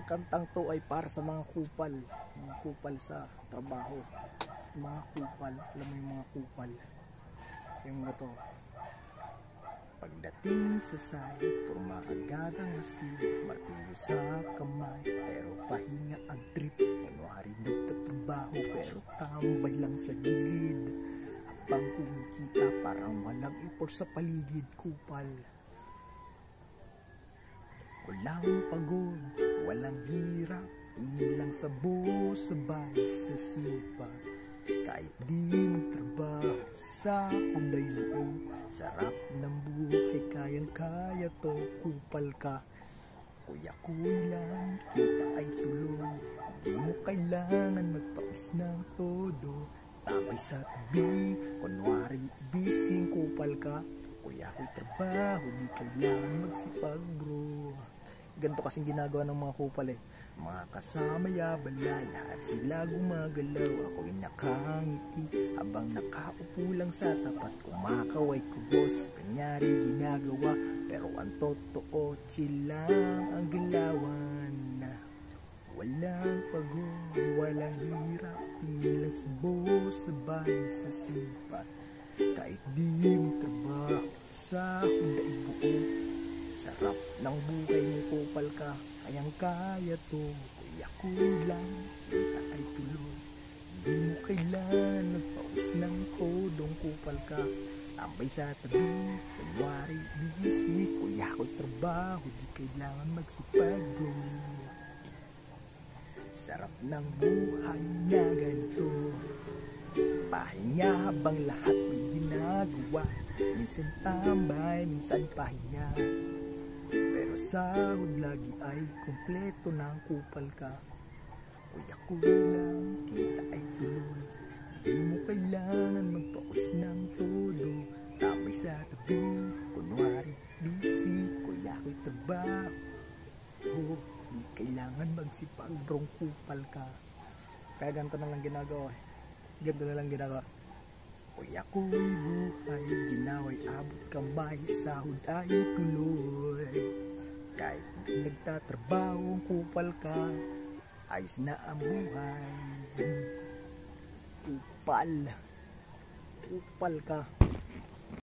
kantang to ay para sa mga kupal sa trabaho. Mga kupal, alam mo yung mga kupal. Yung to. Pagdating sa sahig, purma agad ang astig, martilyo sa kamay, pero pahinga ang trip. Kunwari nagtatrabaho, pero tambay lang sa gilid. Habang kumikita, parang walang effort sa paligid, kupal. Walang pagod, walang hirap, tingin lang sa buo, sabay sa sipat. Kahit di magtrabaho, sa kulay buo, sarap ng buhay, kayang-kaya to, kupal ka. Kuya-kuy lang, kita ay tuloy, di mo kailangan magpawis ng todo. Tapay sa tabi, kunwari bising, kupal ka. Kuya-kuy trabaho, di kailangan magsipag bro. Ganito kasing ginagawa ng mga kupal eh. Mga kasama yabala, lahat sila gumagalaw. Ako'y nakangiti habang nakaupo lang sa tapat. Kumakaway ko boss, kanyari ginagawa, pero ang totoo, chill lang ang galawan. Walang pagod, walang hirap, tingin lang sa buo, sabay sa sipat. Kahit di mo trabaho, sahod ay buo. Sarap ng buhay mo, kupal ka, kayang-kaya to. Kuya-kuy lang, kita ay tuloy, di mo kailangan magpawis ng kodong, kupal ka. Tambay sa tabi, kunwari busy, kuya-kuy trabaho, di kailangan magsipag bro. Sarap ng buhay na ganito, pahinga habang lahat may ginagawa. Minsan tambay, minsan pahinga, pero sahod lagi ay kumpleto ng, kupal ka. Kuya-kuy lang, kita ay tuloy, di mo kailangan magpaus ng todo. Tambay sa tabi, kunwari busy, kuya-kuy trabaho, di kailangan magsipag brong, kupal ka. Kaya ganito na lang ginagawa eh. Ganito na lang ginagawa. Kuya-kuy buhay, ginaway abot kamay, sahod ay tuloy. Kahit nagtatrabaho, kupal ka, ayos na ang buhay. Kupal ka.